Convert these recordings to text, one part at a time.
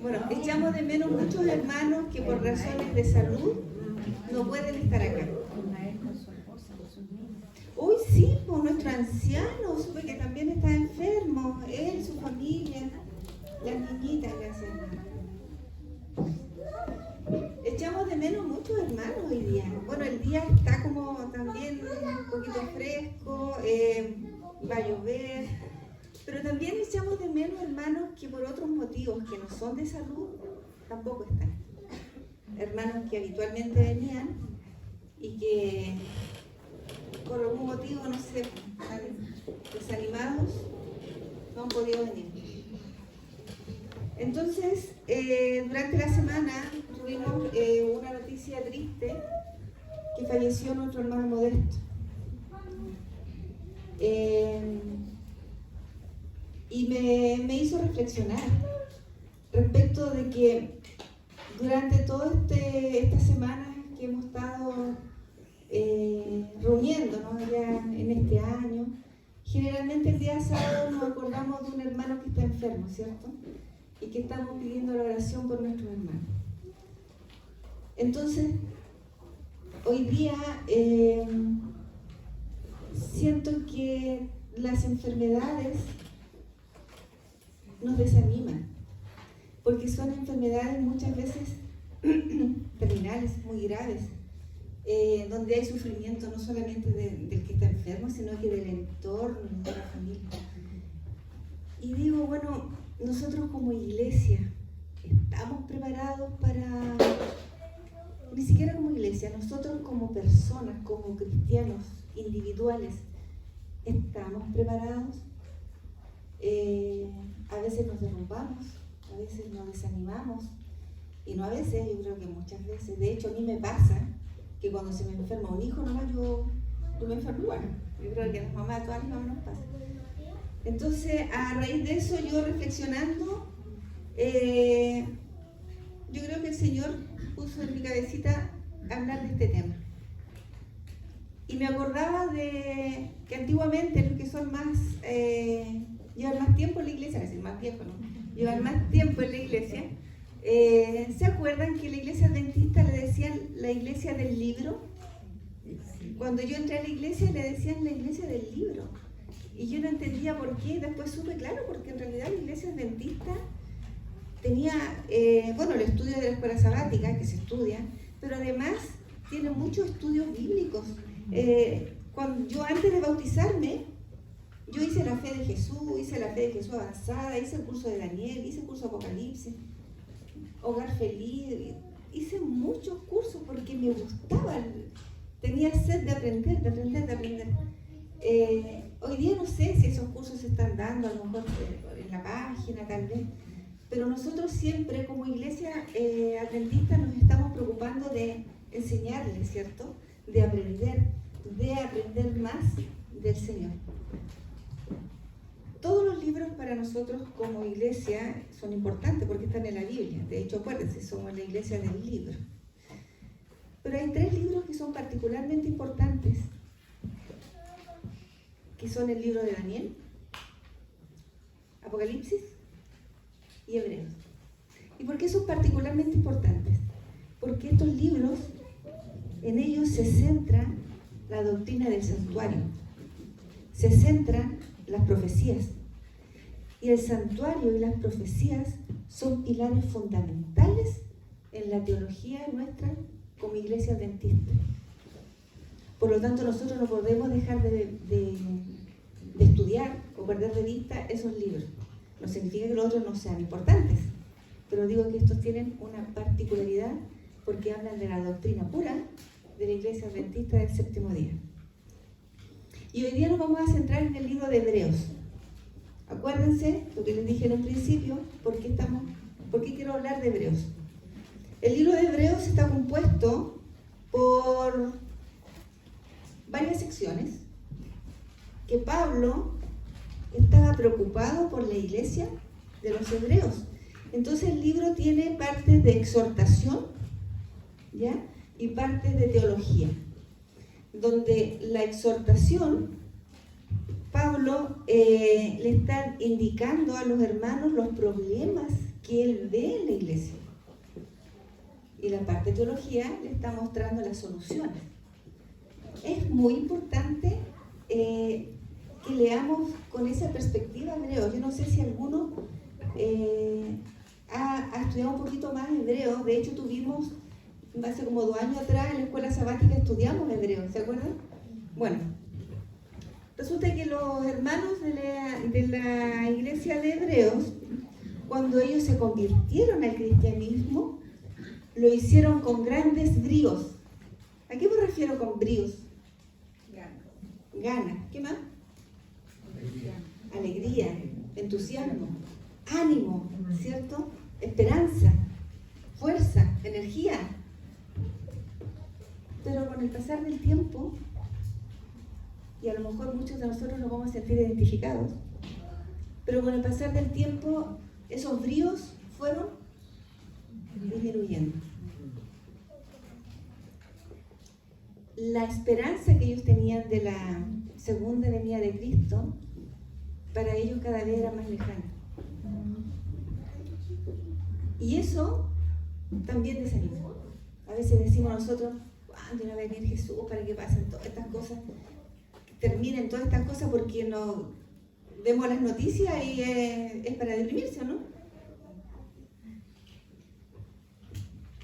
Bueno, echamos de menos muchos hermanos que por razones de salud no pueden estar acá. Hoy sí, pues nuestro anciano, supe que también está enfermo, él, su familia, las niñitas, gracias. Echamos de menos muchos hermanos hoy día. Bueno, el día está como también un poquito fresco, va a llover, pero también echamos de menos hermanos que por otros motivos que no son de salud tampoco están. Hermanos que habitualmente venían y que por algún motivo, no sé, están desanimados, no han podido venir. Entonces, durante la semana tuvimos una noticia triste, que falleció nuestro hermano Modesto. Y me hizo reflexionar respecto de que durante todas estas semanas que hemos estado reuniéndonos ya en este año, generalmente el día sábado nos acordamos de un hermano que está enfermo, ¿cierto? Y que estamos pidiendo la oración por nuestros hermanos. Entonces, hoy día siento que las enfermedades nos desaniman, porque son enfermedades muchas veces terminales, muy graves, donde hay sufrimiento no solamente del que está enfermo, sino que del entorno, de la familia. Y digo, bueno, nosotros como iglesia, ¿estamos preparados para...? Ni siquiera como iglesia, nosotros como personas, como cristianos individuales, ¿estamos preparados? A veces nos derrumbamos, a veces nos desanimamos, y no a veces, yo creo que muchas veces. De hecho, a mí me pasa que cuando se me enferma un hijo, nomás yo me enfermo igual. Yo creo que a las mamás, a todas las mamás nos pasa. Entonces, a raíz de eso, yo reflexionando, yo creo que el Señor puso en mi cabecita hablar de este tema. Y me acordaba de que antiguamente los que son más, llevan más tiempo en la iglesia, es decir, más tiempo, ¿no? Llevan más tiempo en la iglesia. ¿Se acuerdan que la iglesia adventista le decían la iglesia del libro? Cuando yo entré a la iglesia le decían la iglesia del libro. Y yo no entendía por qué, después supe, claro, porque en realidad la iglesia adventista tenía, el estudio de la escuela sabática, que se estudia, pero además tiene muchos estudios bíblicos. Cuando yo antes de bautizarme, yo hice la fe de Jesús, hice la fe de Jesús avanzada, hice el curso de Daniel, hice el curso de Apocalipsis, Hogar Feliz, hice muchos cursos porque me gustaban, tenía sed de aprender. Hoy día no sé si esos cursos se están dando, a lo mejor en la página tal vez, pero nosotros siempre como iglesia adventista nos estamos preocupando de enseñarles, ¿cierto? De aprender más del Señor. Todos los libros para nosotros como iglesia son importantes porque están en la Biblia. De hecho, acuérdense, somos la iglesia del libro. Pero hay 3 libros que son particularmente importantes, que son el libro de Daniel, Apocalipsis y Hebreos. ¿Y por qué son particularmente importantes? Porque estos libros, en ellos se centra la doctrina del santuario, se centran las profecías. Y el santuario y las profecías son pilares fundamentales en la teología nuestra como iglesia adventista. Por lo tanto, nosotros no podemos dejar de estudiar o perder de vista esos libros. No significa que los otros no sean importantes, pero digo que estos tienen una particularidad porque hablan de la doctrina pura de la iglesia adventista del séptimo día. Y hoy día nos vamos a centrar en el libro de Hebreos. Acuérdense lo que les dije en un principio, ¿por qué quiero hablar de Hebreos? El libro de Hebreos está compuesto por varias secciones que Pablo estaba preocupado por la iglesia de los hebreos. Entonces el libro tiene partes de exhortación, ¿ya? Y partes de teología, donde la exhortación, Pablo le está indicando a los hermanos los problemas que Él ve en la iglesia. Y la parte de teología le está mostrando las soluciones. Es muy importante que leamos con esa perspectiva hebreo. Yo no sé si alguno ha estudiado un poquito más hebreo. De hecho, tuvimos, hace como 2 años atrás, en la escuela sabática estudiamos hebreo, ¿se acuerdan? Bueno, resulta que los hermanos de la iglesia de hebreos, cuando ellos se convirtieron al cristianismo, lo hicieron con grandes bríos. ¿A qué me refiero con bríos? Ganas. ¿Qué más? Alegría, entusiasmo, ánimo, ¿cierto? Esperanza, fuerza, energía. Pero con el pasar del tiempo, y a lo mejor muchos de nosotros nos vamos a sentir identificados, pero con el pasar del tiempo, esos bríos fueron disminuyendo. La esperanza que ellos tenían de la segunda venida de Cristo, para ellos cada vez era más lejana. Y eso también desanima. A veces decimos nosotros, ¿cuándo va a venir Jesús para que pasen todas estas cosas? Que terminen todas estas cosas, porque no vemos las noticias y es para deprimirse, ¿no?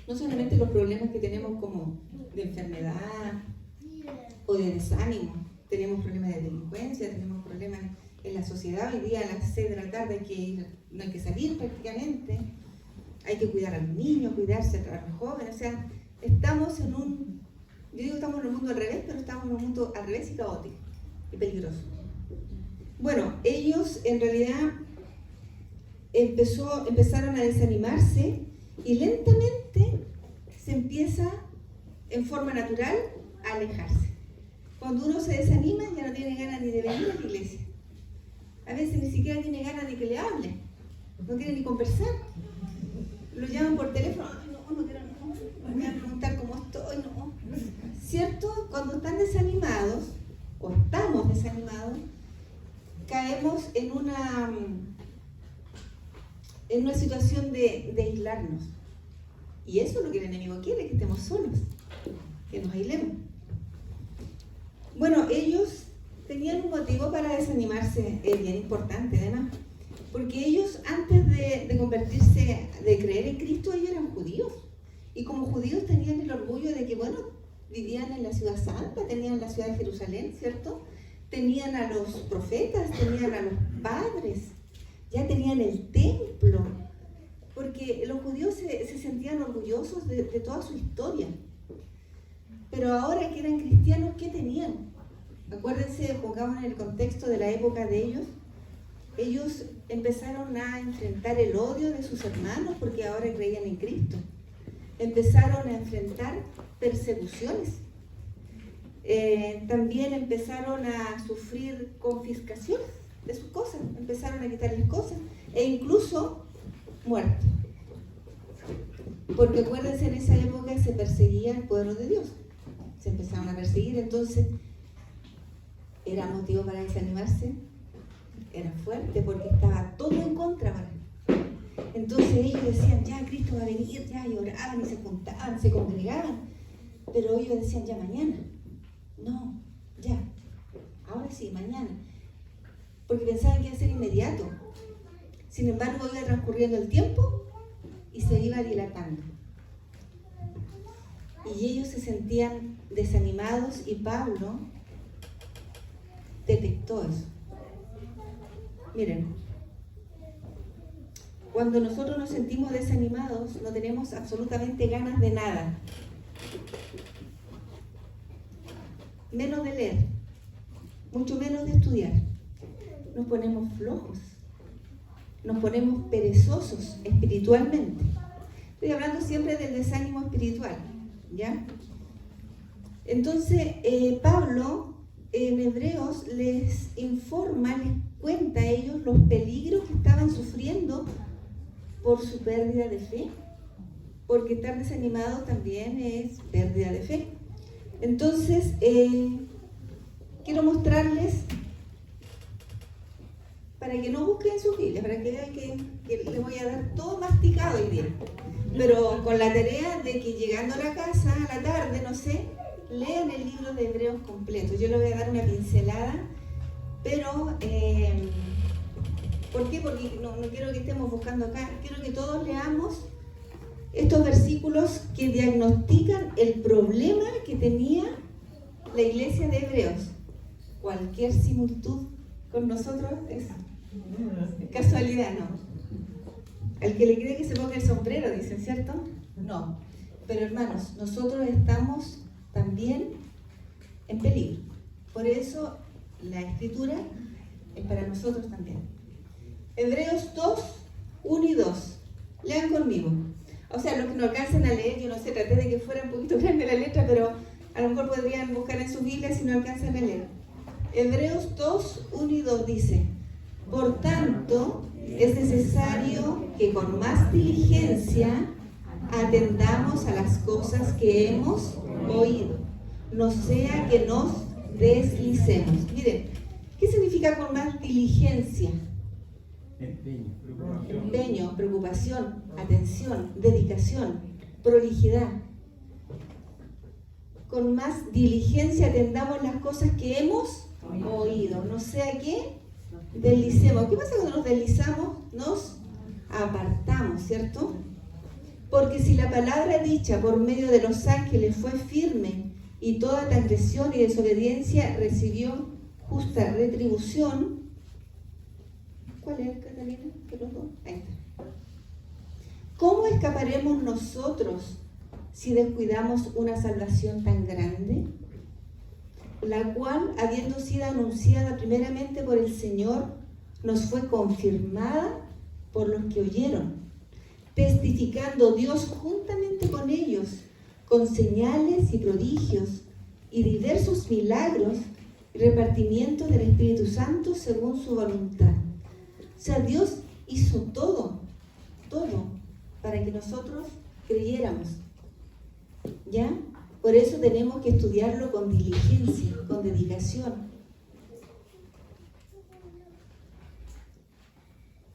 No solamente los problemas que tenemos como de enfermedad o de desánimo, tenemos problemas de delincuencia, tenemos problemas en la sociedad. Hoy día a las 6 de la tarde no hay que salir prácticamente, hay que cuidar a los niños, cuidarse a los jóvenes. O sea, estamos en un, yo digo estamos en un mundo al revés, pero estamos en un mundo al revés y caótico y peligroso. Bueno, ellos en realidad empezaron a desanimarse y lentamente se empieza en forma natural a alejarse. Cuando uno se desanima ya no tiene ganas ni de venir a la iglesia. A veces ni siquiera tiene ganas de que le hablen, no quiere ni conversar. Lo llaman por teléfono, no quiero, me voy a preguntar cómo estoy, no. ¿Cierto? Cuando están desanimados, o estamos desanimados, caemos en una situación de aislarnos. Y eso es lo que el enemigo quiere, que estemos solos, que nos aislemos. Bueno, ellos tenían un motivo para desanimarse bien importante, además, porque ellos antes de convertirse, de creer en Cristo, ellos eran judíos. Y como judíos tenían el orgullo de que, bueno, vivían en la ciudad santa, tenían la ciudad de Jerusalén, ¿cierto? Tenían a los profetas, tenían a los padres, ya tenían el templo, porque los judíos se sentían orgullosos de toda su historia. Pero ahora que eran cristianos, ¿qué tenían? Acuérdense, pongamos en el contexto de la época de ellos. Ellos empezaron a enfrentar el odio de sus hermanos porque ahora creían en Cristo. Empezaron a enfrentar persecuciones. También empezaron a sufrir confiscaciones de sus cosas. Empezaron a quitarles cosas e incluso muerte. Porque acuérdense, en esa época se perseguía al pueblo de Dios. Se empezaron a perseguir, entonces era motivo para desanimarse. Era fuerte porque estaba todo en contra para él. Entonces ellos decían, ya Cristo va a venir, ya, y oraban y se juntaban, se congregaban. Pero ellos decían, ya mañana. No, ya. Ahora sí, mañana. Porque pensaban que iba a ser inmediato. Sin embargo, iba transcurriendo el tiempo y se iba dilatando. Y ellos se sentían desanimados y Pablo detectó eso. Miren, cuando nosotros nos sentimos desanimados, no tenemos absolutamente ganas de nada. Menos de leer, mucho menos de estudiar. Nos ponemos flojos, nos ponemos perezosos espiritualmente. Estoy hablando siempre del desánimo espiritual, ¿ya? Entonces, Pablo en Hebreos les informa, les cuenta a ellos los peligros que estaban sufriendo por su pérdida de fe, porque estar desanimado también es pérdida de fe. Entonces, quiero mostrarles para que no busquen en sus Biblias, para que vean que les voy a dar todo masticado hoy día. Pero con la tarea de que llegando a la casa, a la tarde, no sé, lean el libro de Hebreos completo. Yo le voy a dar una pincelada, pero ¿por qué? Porque no quiero que estemos buscando acá, quiero que todos leamos estos versículos que diagnostican el problema que tenía la iglesia de Hebreos. Cualquier similitud con nosotros es casualidad, ¿no? Al que le cree que se ponga el sombrero, dicen, ¿cierto? No. Pero hermanos, nosotros estamos también en peligro. Por eso la escritura es para nosotros también. Hebreos 2, 1 y 2. Lean conmigo. O sea, los que no alcancen a leer, yo no sé, traté de que fuera un poquito grande la letra, pero a lo mejor podrían buscar en sus Biblias si no alcanzan a leer. Hebreos 2, 1 y 2 dice: por tanto, es necesario que con más diligencia atendamos a las cosas que hemos oído, no sea que nos deslicemos. Miren, ¿qué significa con más diligencia? Empeño, preocupación, atención, dedicación, prolijidad. Con más diligencia atendamos las cosas que hemos oído, no sea que deslicemos. ¿Qué pasa cuando nos deslizamos? Nos apartamos, ¿cierto? Porque si la palabra dicha por medio de los ángeles fue firme y toda transgresión y desobediencia recibió justa retribución. ¿Cuál es, Catalina? Ahí está. ¿Cómo escaparemos nosotros si descuidamos una salvación tan grande? La cual, habiendo sido anunciada primeramente por el Señor, nos fue confirmada por los que oyeron, testificando Dios juntamente con ellos, con señales y prodigios, y diversos milagros, y repartimiento del Espíritu Santo según su voluntad. O sea, Dios hizo todo, para que nosotros creyéramos. ¿Ya? Por eso tenemos que estudiarlo con diligencia, con dedicación.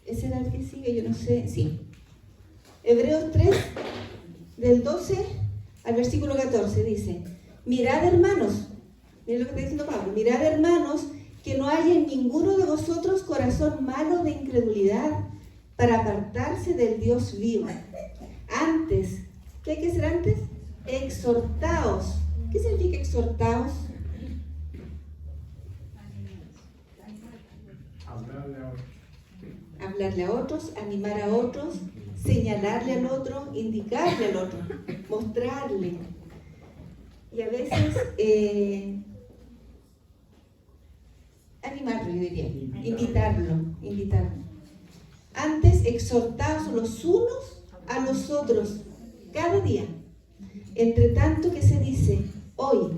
¿Ese era el que sigue? Yo no sé. Sí. Hebreos 3, del 12 al versículo 14, dice: mirad, hermanos, miren lo que está diciendo Pablo, mirad, hermanos, que no haya en ninguno de vosotros corazón malo de incredulidad para apartarse del Dios vivo. Antes, ¿qué hay que hacer antes? Exhortaos. ¿Qué significa exhortaos? Hablarle a otros, animar a otros, señalarle al otro, indicarle al otro, mostrarle. Y a veces animarlo, yo diría, invitarlo. Antes, exhortaos los unos a los otros cada día. Entre tanto que se dice hoy,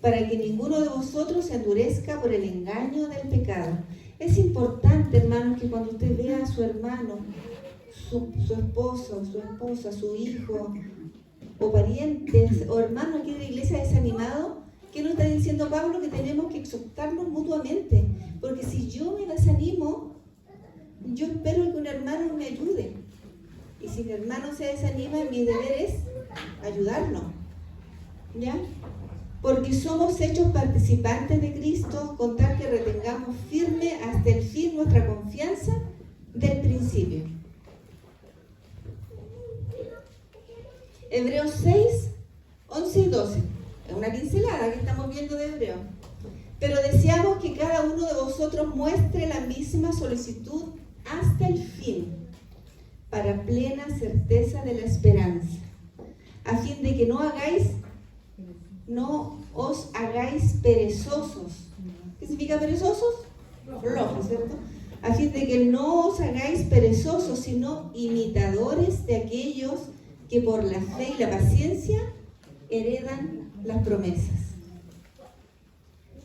para que ninguno de vosotros se endurezca por el engaño del pecado. Es importante, hermanos, que cuando usted vea a su hermano, su esposo, su esposa, su hijo, o parientes, o hermanos aquí de la iglesia desanimado, ¿qué nos está diciendo Pablo? Que tenemos que exhortarnos mutuamente. Porque si yo me desanimo, yo espero que un hermano me ayude. Y si mi hermano se desanima, mi deber es ayudarlo. ¿Ya? Porque somos hechos participantes de Cristo, con tal que retengamos firme hasta el fin nuestra confianza del principio. Hebreos 6, 11 y 12. Es una pincelada que estamos viendo de Hebreos. Pero deseamos que cada uno de vosotros muestre la misma solicitud hasta el fin, para plena certeza de la esperanza, a fin de que no os hagáis perezosos. ¿Qué significa perezosos? Flojos, ¿cierto? A fin de que no os hagáis perezosos, sino imitadores de aquellos que por la fe y la paciencia heredan las promesas.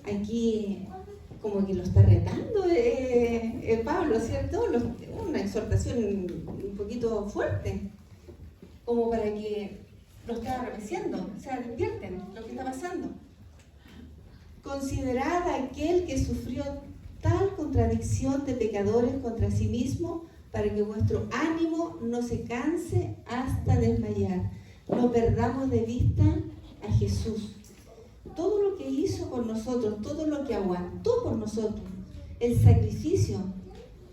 Aquí como que lo está retando Pablo, ¿cierto? Una exhortación un poquito fuerte, como para que lo esté arrepeciendo, o sea, despierten lo que está pasando. Considerad a aquel que sufrió total contradicción de pecadores contra sí mismos, para que vuestro ánimo no se canse hasta desmayar. No perdamos de vista a Jesús. Todo lo que hizo por nosotros, todo lo que aguantó por nosotros, el sacrificio.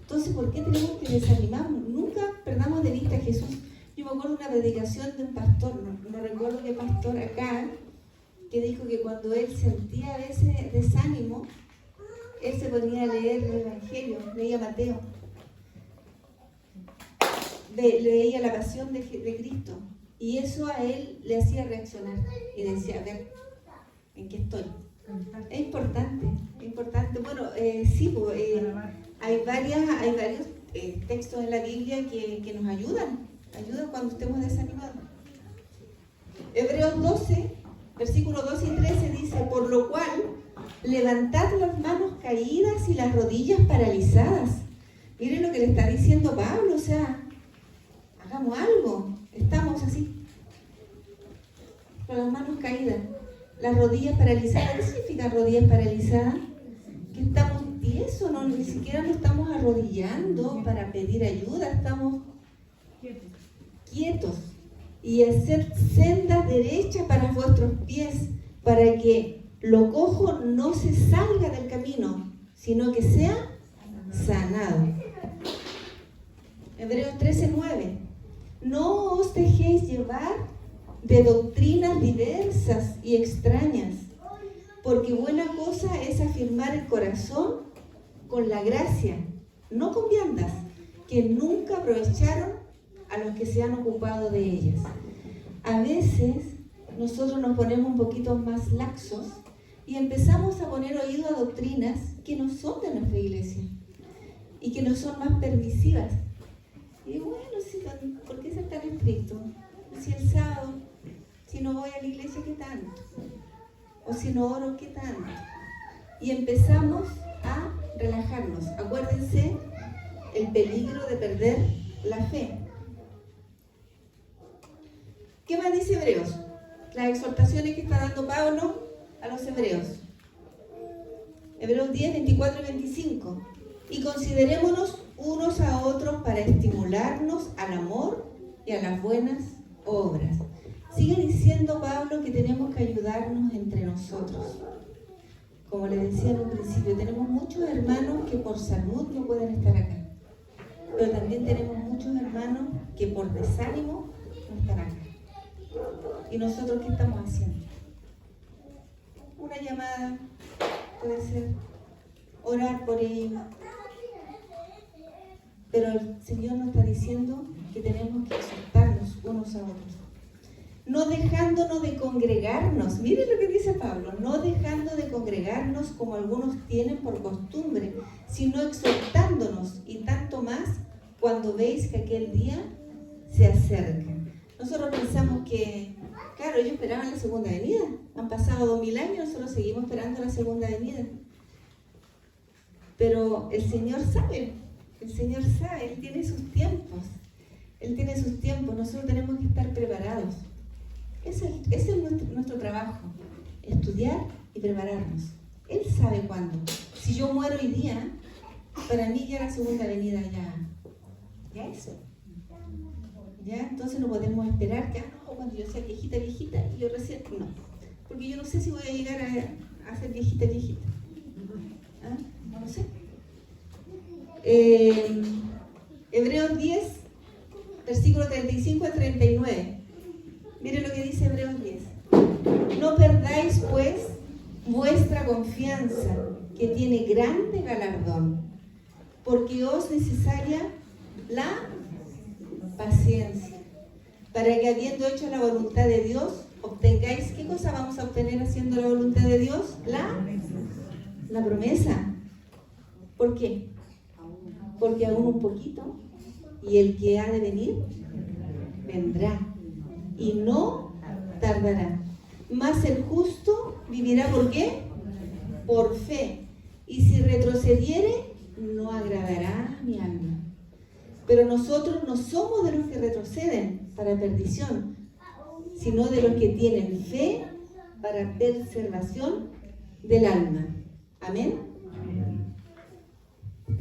Entonces, ¿por qué tenemos que desanimarnos? Nunca perdamos de vista a Jesús. Yo me acuerdo de una predicación de un pastor, no recuerdo qué pastor acá, que dijo que cuando él sentía a veces desánimo, él se ponía a leer el Evangelio, leía Mateo, leía la pasión de Cristo, y eso a él le hacía reaccionar y decía, a ver, ¿en qué estoy? Es importante, es importante. Bueno, sí, hay varios textos en la Biblia que nos ayudan cuando estemos desanimados. Hebreos 12, versículos 2 y 13 dice, por lo cual, levantad las manos caídas y las rodillas paralizadas. Miren lo que le está diciendo Pablo, o sea, hagamos algo, estamos así, con las manos caídas, las rodillas paralizadas. ¿Qué significa rodillas paralizadas? Que estamos tiesos, no, ni siquiera nos estamos arrodillando para pedir ayuda, estamos quietos. Y hacer sendas derechas para vuestros pies, para que lo cojo no se salga del camino, sino que sea sanado. Hebreos 13:9. No os dejéis llevar de doctrinas diversas y extrañas, porque buena cosa es afirmar el corazón con la gracia, no con viandas, que nunca aprovecharon a los que se han ocupado de ellas. A veces nosotros nos ponemos un poquito más laxos y empezamos a poner oído a doctrinas que no son de nuestra iglesia y que no son más permisivas. Y bueno, ¿por qué ser tan estricto? Si el sábado, si no voy a la iglesia, ¿qué tanto? O si no oro, ¿qué tanto? Y empezamos a relajarnos. Acuérdense el peligro de perder la fe. ¿Qué más dice Hebreos? Las exhortaciones que está dando Pablo a los hebreos. Hebreos 10, 24 y 25. Y considerémonos unos a otros para estimularnos al amor y a las buenas obras. Sigue diciendo Pablo que tenemos que ayudarnos entre nosotros. Como les decía en un principio, tenemos muchos hermanos que por salud no pueden estar acá. Pero también tenemos muchos hermanos que por desánimo no están acá. ¿Y nosotros qué estamos haciendo? Una llamada, puede ser, orar por ellos. Pero el Señor nos está diciendo que tenemos que exhortarnos unos a otros. No dejándonos de congregarnos, miren lo que dice Pablo, no dejando de congregarnos como algunos tienen por costumbre, sino exhortándonos, y tanto más cuando veis que aquel día se acerca. Nosotros pensamos que, claro, ellos esperaban la segunda venida. Han pasado 2000 años, nosotros seguimos esperando la segunda venida. Pero el Señor sabe, Él tiene sus tiempos. Él tiene sus tiempos, nosotros tenemos que estar preparados. Ese es nuestro trabajo, estudiar y prepararnos. Él sabe cuándo. Si yo muero hoy día, para mí ya la segunda venida ya es. ¿Ya? Entonces no podemos esperar que cuando yo sea viejita, y yo recién, no. Porque yo no sé si voy a llegar a ser viejita. ¿Ah? No lo sé. Hebreos 10, versículo 35 al 39. Miren lo que dice Hebreos 10. No perdáis, pues, vuestra confianza, que tiene grande galardón, porque os necesaria la paciencia, para que habiendo hecho la voluntad de Dios, obtengáis. ¿Qué cosa vamos a obtener haciendo la voluntad de Dios? La promesa. ¿Por qué? Porque aún un poquito, y el que ha de venir, vendrá, y no tardará. Mas el justo vivirá, ¿por qué? Por fe. Y si retrocediere, no agradará a mi alma. Pero nosotros no somos de los que retroceden para perdición, sino de los que tienen fe para preservación del alma. Amén.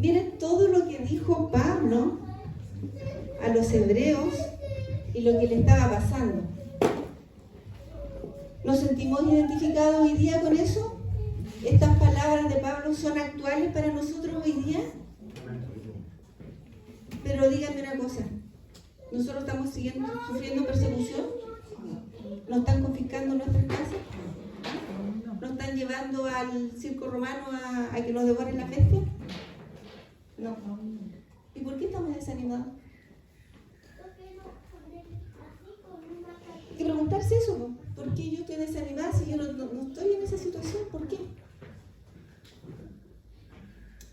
Miren todo lo que dijo Pablo a los hebreos y lo que le estaba pasando. ¿Nos sentimos identificados hoy día con eso? ¿Estas palabras de Pablo son actuales para nosotros hoy día? Pero díganme una cosa, ¿nosotros estamos sufriendo persecución? ¿Nos están confiscando nuestras casas? ¿Nos están llevando al circo romano a que nos devoren las bestias? No. ¿Y por qué estamos desanimados? Hay que preguntarse eso, ¿no? ¿Por qué yo estoy desanimada si yo no estoy en esa situación? ¿Por qué?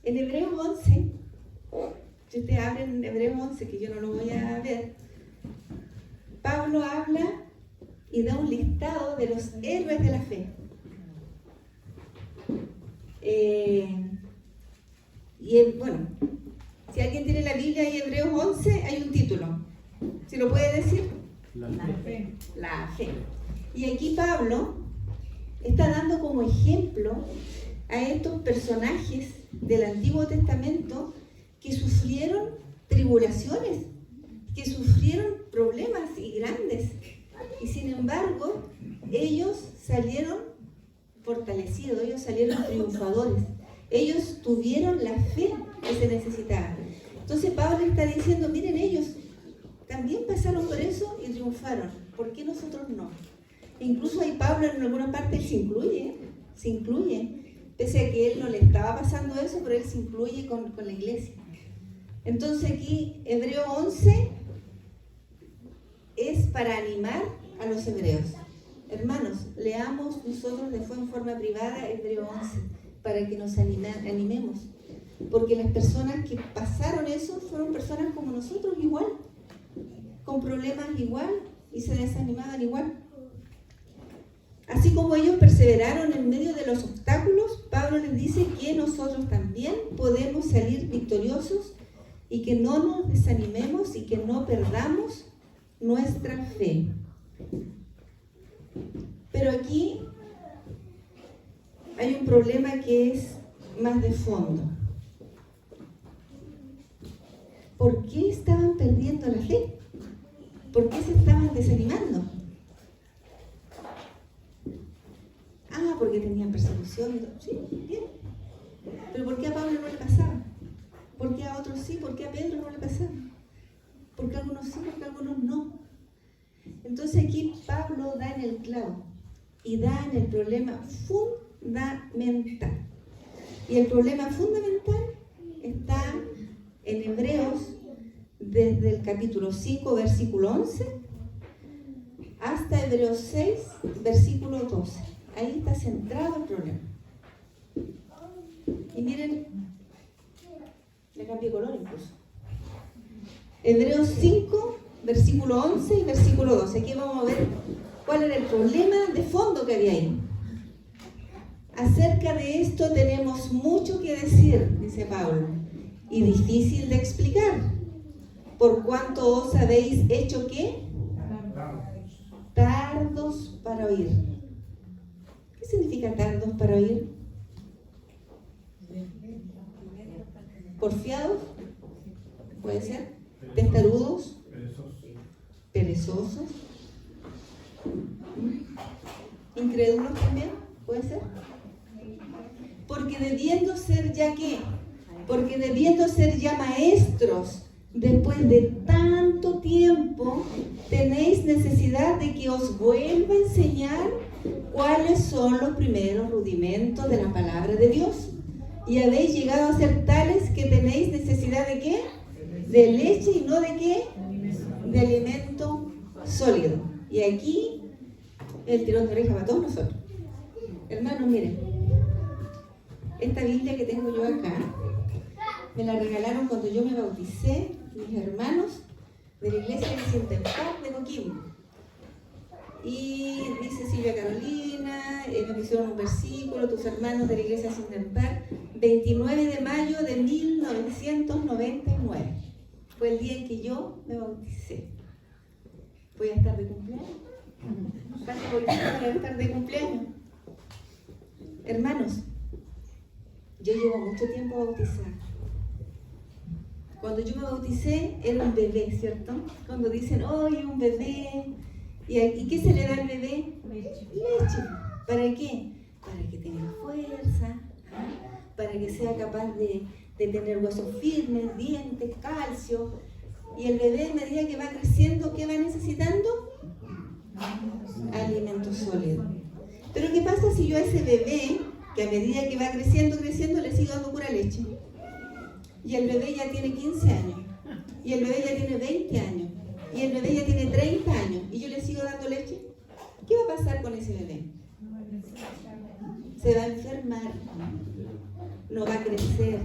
En Hebreos 11, si ustedes abren Hebreos 11, que yo no lo voy a ver, Pablo habla y da un listado de los héroes de la fe. Bueno, si alguien tiene la Biblia y Hebreos 11, hay un título. ¿Si lo puede decir? La fe. La fe. Y aquí Pablo está dando como ejemplo a estos personajes del Antiguo Testamento que sufrieron tribulaciones, que sufrieron problemas y grandes. Y sin embargo, ellos salieron fortalecidos, ellos salieron triunfadores. Ellos tuvieron la fe que se necesitaba. Entonces Pablo está diciendo, miren, ellos también pasaron por eso y triunfaron. ¿Por qué nosotros no? Incluso ahí Pablo en alguna parte se incluye, pese a que él no le estaba pasando eso, pero él se incluye con la iglesia. Entonces aquí Hebreo 11 es para animar a los hebreos. Hermanos, leamos nosotros después en forma privada Hebreo 11 para que nos animemos. Porque las personas que pasaron eso fueron personas como nosotros igual, con problemas igual y se desanimaban igual. Así como ellos perseveraron en medio de los obstáculos, Pablo les dice que nosotros también podemos salir victoriosos y que no nos desanimemos y que no perdamos nuestra fe. Pero aquí hay un problema que es más de fondo. ¿Por qué estaban perdiendo la fe? ¿Por qué se estaban desanimando? Porque tenían persecución y todo. Sí, bien. Pero ¿por qué a Pablo no le pasaba? ¿Por qué a otros sí? ¿Por qué a Pedro no le pasaba? ¿Por qué a algunos sí? ¿Por qué a algunos no? Entonces aquí Pablo da en el clavo y da en el problema fundamental. Y el problema fundamental está en Hebreos desde el capítulo 5, versículo 11, hasta Hebreos 6, versículo 12. Ahí está centrado el problema. Y miren, le cambié color incluso. Hebreos 5, versículo 11 y versículo 12. Aquí vamos a ver cuál era el problema de fondo que había ahí. Acerca de esto tenemos mucho que decir, dice Pablo, y difícil de explicar. Por cuanto os habéis hecho ¿qué? Tardos para oír. ¿Qué significa tardos para oír? ¿Porfiados? ¿Puede ser? ¿Testarudos? ¿Perezosos? ¿Incrédulos también? ¿Puede ser? Porque debiendo ser ya ¿qué? Porque debiendo ser ya maestros, después de tanto tiempo, tenéis necesidad de que os vuelva a enseñar cuáles son los primeros rudimentos de la palabra de Dios. Y habéis llegado a ser tales que tenéis necesidad de ¿qué? De leche y no de ¿qué? De alimento sólido. Y aquí el tirón de oreja para todos nosotros. Hermanos, miren, esta Biblia que tengo yo acá, me la regalaron cuando yo me bauticé, mis hermanos de la iglesia de Sintempar de Coquimbo. Y dice Silvia Carolina, me pusieron un versículo, tus hermanos de la iglesia de Sintempar, 29 de mayo de 1999. Fue el día en que yo me bauticé. ¿Voy a estar de cumpleaños? ¿Cuántos voy a estar de cumpleaños? Hermanos, yo llevo mucho tiempo bautizada. Cuando yo me bauticé, era un bebé, ¿cierto? Cuando dicen, ¡ay, un bebé! ¿Y qué se le da al bebé? Leche. ¿Para qué? Para que tenga fuerza, para que sea capaz de tener huesos firmes, dientes, calcio. Y el bebé, a medida que va creciendo, ¿qué va necesitando? Alimento sólido. Pero ¿qué pasa si yo a ese bebé, que a medida que va creciendo, le sigo dando pura leche? Y el bebé ya tiene 15 años, y el bebé ya tiene 20 años, y el bebé ya tiene 30 años, y yo le sigo dando leche. ¿Qué va a pasar con ese bebé? Se va a enfermar, no va a crecer,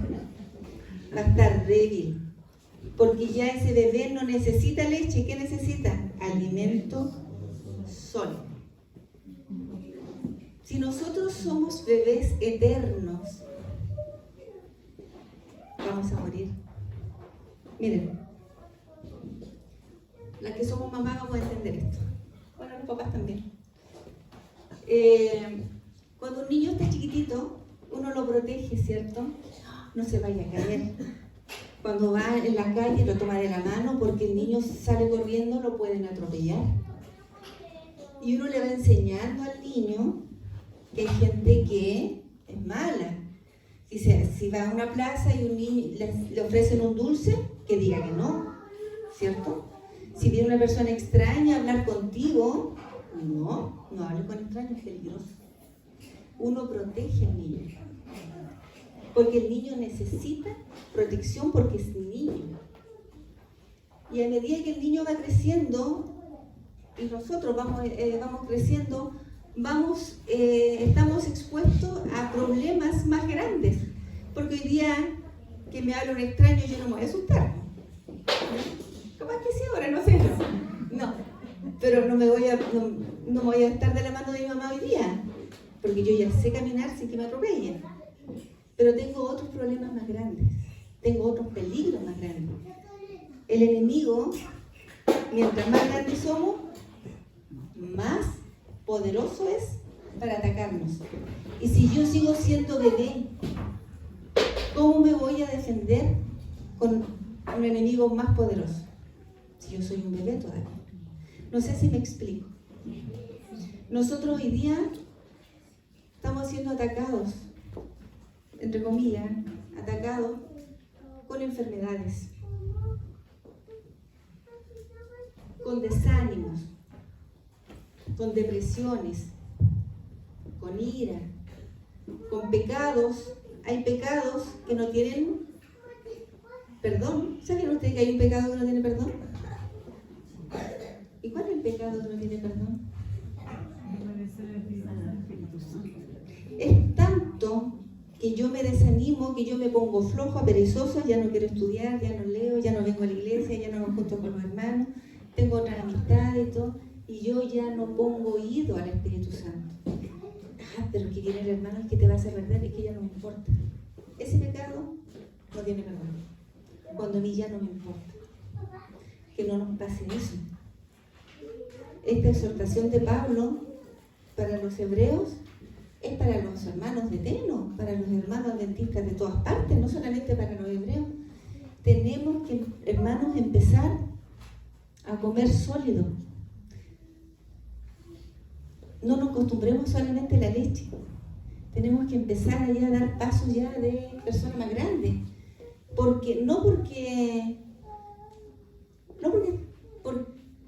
va a estar débil, porque ya ese bebé no necesita leche. ¿Qué necesita? Alimento sólido. Si nosotros somos bebés eternos, vamos a morir. Miren, las que somos mamás vamos a entender esto. Bueno, los papás también. Cuando un niño está chiquitito, uno lo protege, ¿cierto? No se vaya a caer. Cuando va en la calle lo toma de la mano, porque el niño sale corriendo, lo pueden atropellar. Y uno le va enseñando al niño que hay gente que es mala. Si va a una plaza y un niño le ofrecen un dulce, que diga que no, ¿cierto? Si viene una persona extraña a hablar contigo, no hables con extraños, es peligroso. Uno protege al niño, porque el niño necesita protección porque es niño. Y a medida que el niño va creciendo, y nosotros vamos creciendo, estamos expuestos a problemas más grandes, porque hoy día que me habla un extraño yo no me voy a asustar. Capaz que sí, ahora no sé. No, pero no me voy a estar de la mano de mi mamá hoy día, porque yo ya sé caminar sin que me atropellen. Pero tengo otros problemas más grandes, tengo otros peligros más grandes. El enemigo, mientras más grandes somos, más poderoso es para atacarnos. Y si yo sigo siendo bebé, ¿cómo me voy a defender con un enemigo más poderoso? Si yo soy un bebé todavía. No sé si me explico. Nosotros hoy día estamos siendo atacados, entre comillas, atacados con enfermedades, con desánimos, con depresiones, con ira, con pecados. Hay pecados que no tienen perdón. ¿Saben ustedes que hay un pecado que no tiene perdón? ¿Y cuál es el pecado que no tiene perdón? Es tanto que yo me desanimo, que yo me pongo flojo, perezoso, ya no quiero estudiar, ya no leo, ya no vengo a la iglesia, ya no me junto con los hermanos, tengo otras amistades y todo, y yo ya no pongo oído al Espíritu Santo. Pero que viene el hermano es que te vas a perder, es que ya no me importa. Ese pecado no tiene perdón. Cuando a mí ya no me importa. Que no nos pase eso. Esta exhortación de Pablo para los hebreos es para los hermanos de Teno, para los hermanos adventistas de todas partes, no solamente para los hebreos. Tenemos que, hermanos, empezar a comer sólido. No nos acostumbremos solamente a la leche. Tenemos que empezar a dar pasos ya de personas más grandes.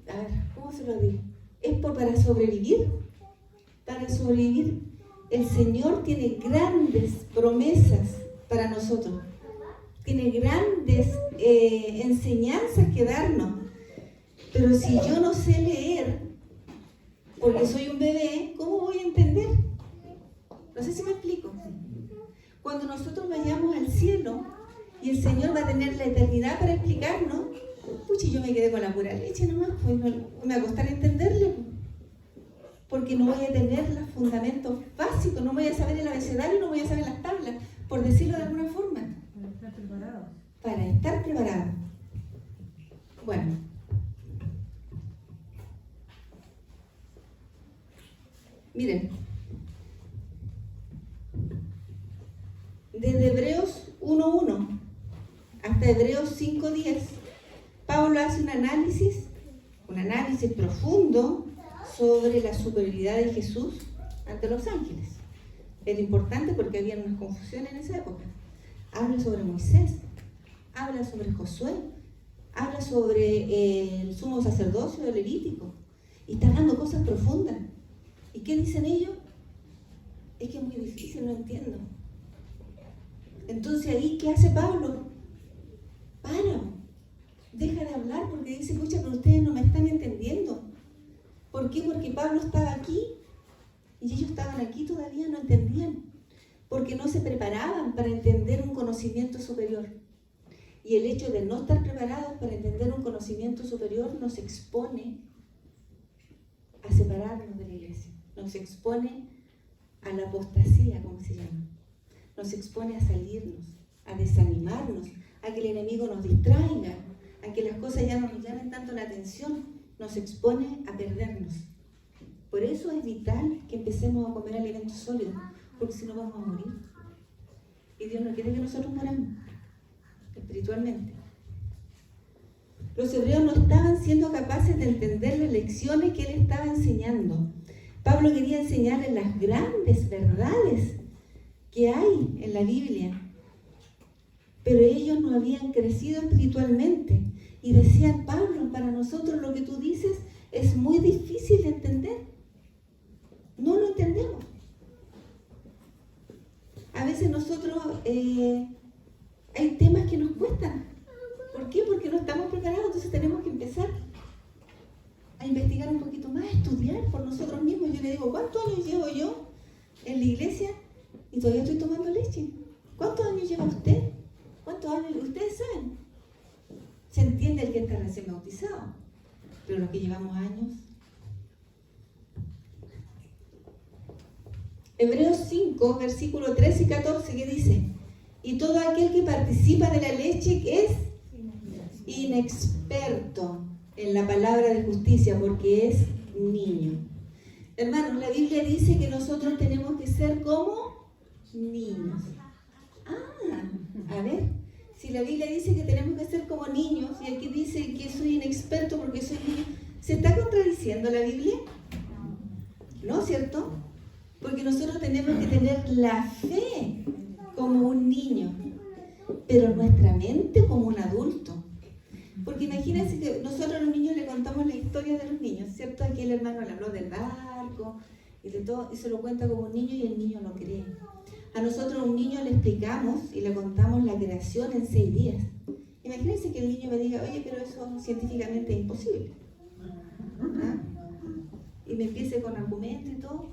A ver, ¿cómo se lo digo? Es para sobrevivir. Para sobrevivir. El Señor tiene grandes promesas para nosotros. Tiene grandes enseñanzas que darnos. Pero si yo no sé leer, porque soy un bebé, ¿cómo voy a entender? No sé si me explico. Cuando nosotros vayamos al cielo y el Señor va a tener la eternidad para explicarnos, pucha, yo me quedé con la pura leche nomás, pues no me va a costar entenderle, porque no voy a tener los fundamentos básicos, no voy a saber el abecedario, no voy a saber las tablas, por decirlo de alguna forma. Para estar preparado. Para estar preparado. Bueno. Miren, desde Hebreos 1.1 hasta Hebreos 5.17 análisis profundo sobre la superioridad de Jesús ante los ángeles. Era importante porque había unas confusiones en esa época. Habla sobre Moisés, habla sobre Josué, habla sobre el sumo sacerdocio del Levítico, y está hablando cosas profundas. ¿Y qué dicen ellos? Es que es muy difícil, no entiendo. Entonces ahí, ¿qué hace Pablo? Deja de hablar porque dice, pucha, pero ustedes no me están entendiendo. ¿Por qué? Porque Pablo estaba aquí y ellos estaban aquí, todavía no entendían. Porque no se preparaban para entender un conocimiento superior. Y el hecho de no estar preparados para entender un conocimiento superior nos expone a separarnos de la iglesia. Nos expone a la apostasía, como se llama. Nos expone a salirnos, a desanimarnos, a que el enemigo nos distraiga, a que las cosas ya no nos llamen tanto la atención. Nos expone a perdernos. Por eso es vital que empecemos a comer alimentos sólidos, porque si no vamos a morir. Y Dios no quiere que nosotros moramos espiritualmente. Los hebreos no estaban siendo capaces de entender las lecciones que él estaba enseñando. Pablo quería enseñarles las grandes verdades que hay en la Biblia, pero ellos no habían crecido espiritualmente. Y decían, Pablo, para nosotros lo que tú dices es muy difícil de entender. No lo entendemos. A veces nosotros hay temas que nos cuestan. ¿Por qué? Porque no estamos preparados, entonces tenemos que empezar a investigar un poquito más, a estudiar por nosotros mismos. Yo le digo, ¿cuántos años llevo yo en la iglesia y todavía estoy tomando leche? ¿Cuántos años lleva usted? ¿Cuántos años? Ustedes saben. Se entiende el que está recién bautizado, pero los que llevamos años. Hebreos 5, versículo 13 y 14, ¿qué dice? Y todo aquel que participa de la leche es inexperto en la palabra de justicia, porque es niño. Hermanos, la Biblia dice que nosotros tenemos que ser como niños. A ver, si la Biblia dice que tenemos que ser como niños, y el que dice que soy inexperto porque soy niño, ¿se está contradiciendo la Biblia? ¿No, cierto? Porque nosotros tenemos que tener la fe como un niño, pero nuestra mente como un adulto. Porque imagínense que nosotros a los niños le contamos la historia de los niños, ¿cierto? Aquí el hermano le habló del barco y de todo, y se lo cuenta como un niño y el niño lo cree. A nosotros a un niño le explicamos y le contamos la creación en 6 días. Imagínense que el niño me diga, oye, pero eso científicamente es imposible. ¿Ah? Y me empiece con argumentos y todo.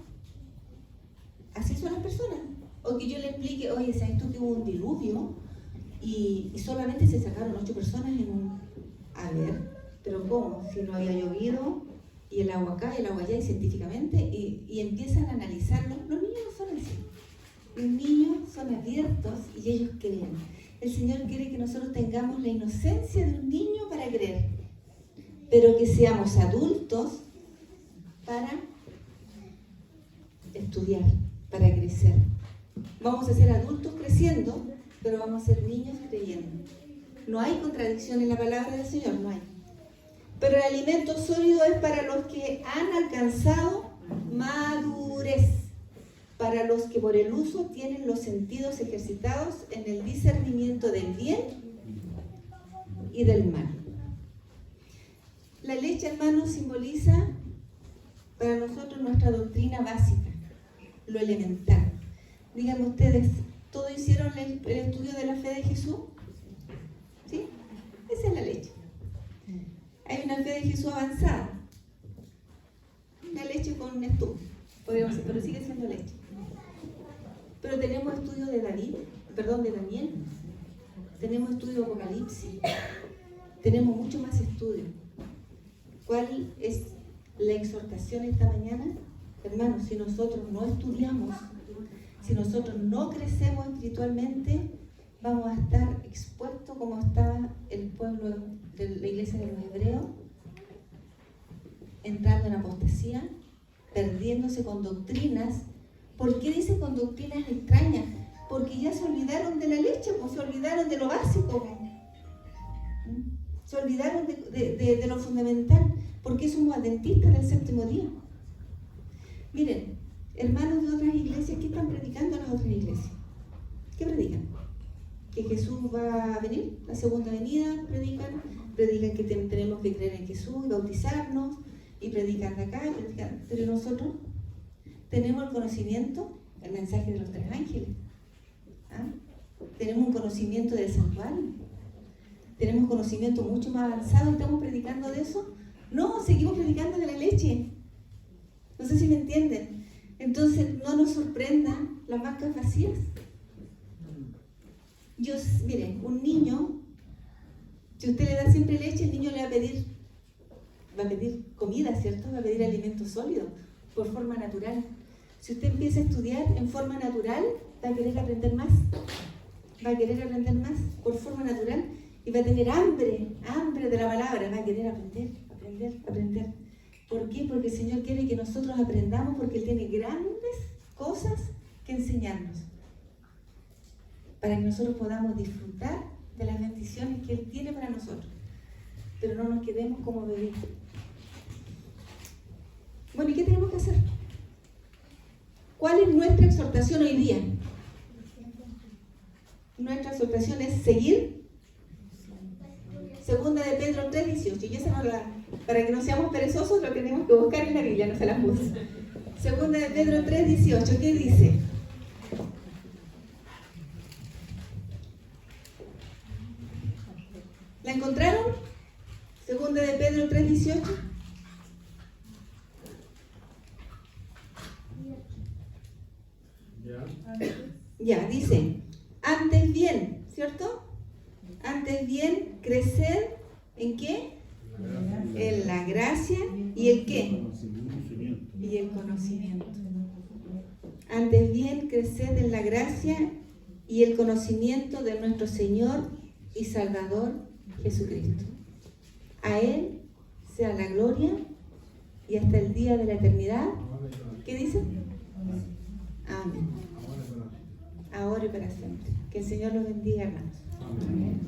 Así son las personas. O que yo le explique, oye, ¿sabes tú que hubo un diluvio y solamente se sacaron 8 personas en un... A ver, pero ¿cómo? Si no había llovido y el agua acá y el agua allá, y científicamente, y empiezan a analizarlo. Los niños no son así. Los niños son abiertos y ellos creen. El Señor quiere que nosotros tengamos la inocencia de un niño para creer, pero que seamos adultos para estudiar, para crecer. Vamos a ser adultos creciendo, pero vamos a ser niños creyendo. No hay contradicción en la palabra del Señor, no hay. Pero el alimento sólido es para los que han alcanzado madurez, para los que por el uso tienen los sentidos ejercitados en el discernimiento del bien y del mal. La leche, hermanos, simboliza para nosotros nuestra doctrina básica, lo elemental. Díganme ustedes, ¿todos hicieron el estudio de la fe de Jesús? ¿Sí? Esa es la leche. Hay una fe de Jesús avanzada. Una leche con un estudio, podríamos decir, pero sigue siendo leche. Pero tenemos estudio de Daniel. Tenemos estudio de Apocalipsis. Tenemos mucho más estudio. ¿Cuál es la exhortación esta mañana? Hermanos, si nosotros no estudiamos, si nosotros no crecemos espiritualmente, vamos a estar expuestos como está el pueblo de la iglesia de los hebreos, entrando en apostasía, perdiéndose con doctrinas. ¿Por qué dicen con doctrinas extrañas? Porque ya se olvidaron de la leche, pues se olvidaron de lo básico. Se olvidaron de lo fundamental. ¿Por qué somos adventistas del séptimo día? Miren, hermanos de otras iglesias, ¿qué están predicando las otras iglesias? ¿Qué predican? Que Jesús va a venir, la segunda venida, predican que tenemos que creer en Jesús, bautizarnos, y predican de acá, pero nosotros tenemos el conocimiento, el mensaje de los 3 ángeles. ¿Ah? Tenemos un conocimiento del santuario, tenemos conocimiento mucho más avanzado. ¿Estamos predicando de eso? No, seguimos predicando de la leche. No sé si me entienden. Entonces no nos sorprendan las vacas vacías. Miren, un niño, si usted le da siempre leche, el niño le va a pedir comida, ¿cierto? Va a pedir alimento sólido, por forma natural. Si usted empieza a estudiar en forma natural, va a querer aprender más. Va a querer aprender más por forma natural y va a tener hambre de la palabra. Va a querer aprender. ¿Por qué? Porque el Señor quiere que nosotros aprendamos, porque Él tiene grandes cosas que enseñarnos, para que nosotros podamos disfrutar de las bendiciones que Él tiene para nosotros, pero no nos quedemos como bebés. Bueno, ¿y qué tenemos que hacer? ¿Cuál es nuestra exhortación hoy día? Nuestra exhortación es seguir. Segunda de Pedro 3:18. Y esa no para que no seamos perezosos, lo tenemos que buscar en la Biblia, no se la puse. Segunda de Pedro 3:18. ¿Qué dice? ¿La encontraron? Segunda de Pedro 3:18. Ya, dice, antes bien, ¿cierto? Antes bien, crecer, ¿en qué? En la gracia y el qué? Y el conocimiento. Antes bien, crecer en la gracia y el conocimiento de nuestro Señor y Salvador Jesucristo. A Él sea la gloria y hasta el día de la eternidad. ¿Qué dice? Amén. Ahora y para siempre. Que el Señor los bendiga, hermanos. Amén.